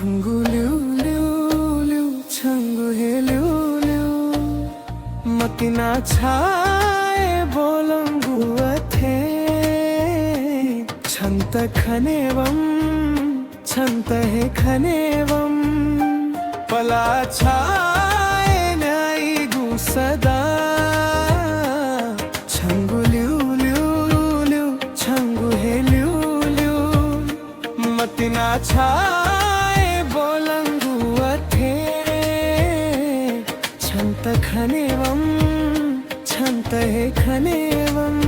छंगू लिu लिu लिu छंगू हे लिu लिu मतिना छाए बोलंगु अथे छंत खनेवम छंत हे खनेवम पला छाए नाई गु सदा छंगू लिu लिu लिu छंगू हे लिu लिu मतिना छाए बोलंगु अथे छंत खनेवम छंत हे खनेवम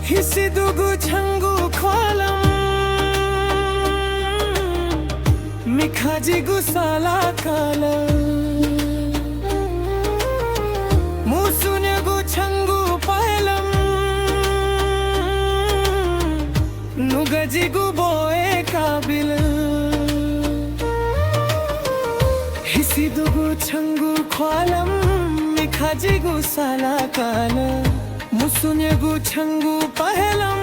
हिसिदुगु छंगु ख्वालम मिखाजिगु साला कालम मुसुनेगु छंगु पायलम नुगजिगु बोए काबिल हिसिदुगु छंगु ख्वालम मिखाजिगु साला कालम मुसुनेगु छंगु पहलम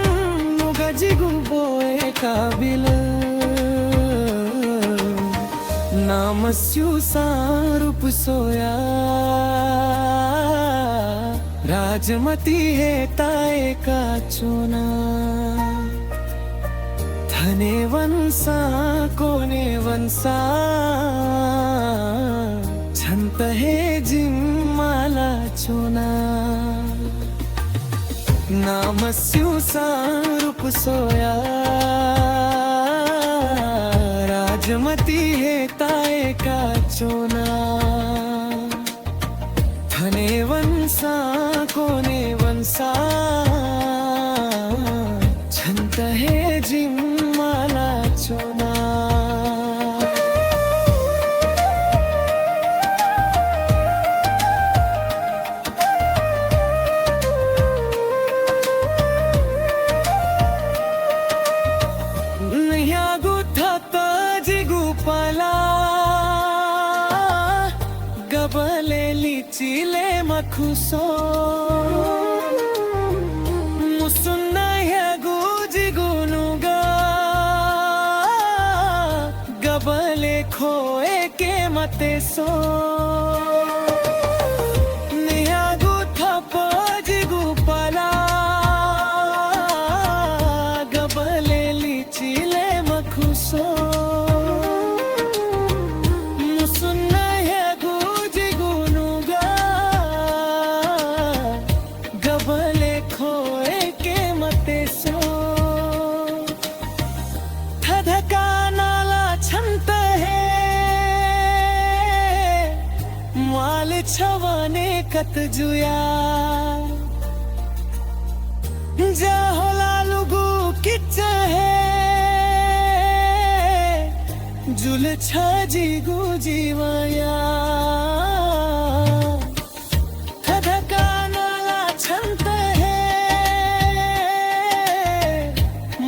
नुगजिगु बोए काबिल नामस्यु सारूप सोया राजमती है ताए का चोना धने वंसा कोने वंसा छंत है जिम्माला चोना नामस्यु सारूप सोया राजमती है ताए का चोना धने वंसा कोने वंसा छंत है जिम्माला चोना गबले लिचिले मखुसो मुसुन्ना या गुजी गुनुगा गबले खोए के मते सो नियागु थपजी गुपला गबले लिचिले मखुसो छवाने कत जुया जाहो लालुगु किच है जुल छाजी गु जीवया थधका नाला छंत है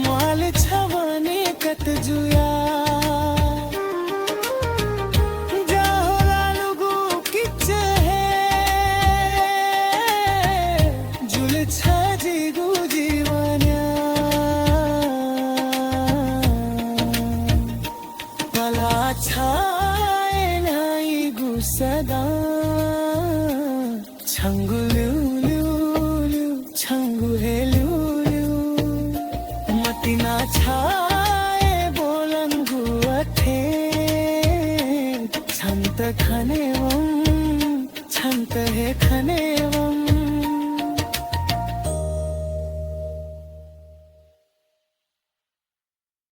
माल छवाने कत जुया छाए नाई गु सदा छंगु लिu लिu लिu छंगु हे लिu लिu मतिना छाए बोलंगु अथे छंत खनेवम छंत हे खनेवम